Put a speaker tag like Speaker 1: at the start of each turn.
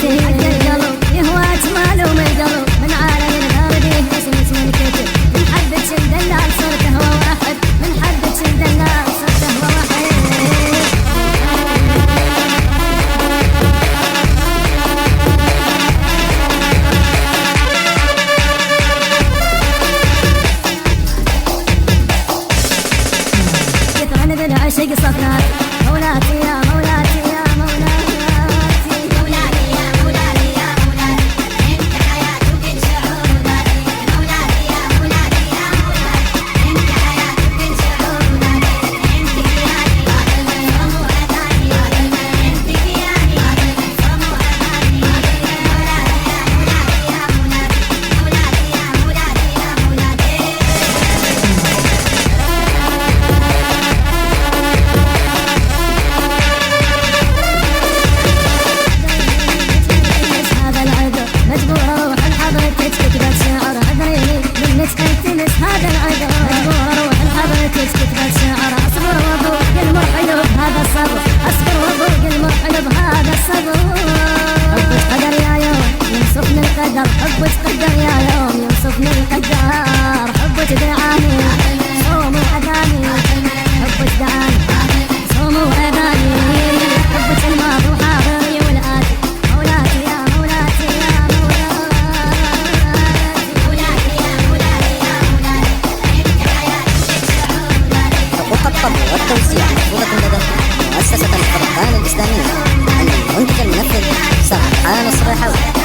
Speaker 1: مولاتي حق القلب يهوى جمال ومقلب من عالم الغربي اسمك ملكتي من حبك مدلع صرت هو واحد من حبك مدلع صرت هو واحد يطعن بالعشق صفنات مولاتي يا مولاتي يا مولاتي مولاتي يا مولاتي يا مولاتي انت حياتك شعوراتي مولاتي يا مولاتي يا مولاتي انت حياتك شعوراتي انت كياني صمو اغاني انت كياني صمو اغاني مولاتي يا مولاتي يا مولاتي مولاتي يا مولاتي يا مولاتي مجبورة اروح لحضرتك كتبت شعر عذريني منك التمس هذا العذر مجبورة اروح لحضرتك كتبت شعر اصبر وابوق المرحل بهذا الصبر اصبر وابوق المرحل بهذا الصبر حبك قدر يا يوم ينصفني القدر حبك قدر يا يوم ينصفني القدر حبك دعاني صوم واذاني حبك دعاني صوم واذاني حبك الماضي وحاضري والآتي مولاتي يا مولاتي يا
Speaker 2: حقوق الطبع والتوزيع محفوظة لدى مؤسسة الفرقان الإسلامية. المنتج المنفذ سرحان الصريحاوي.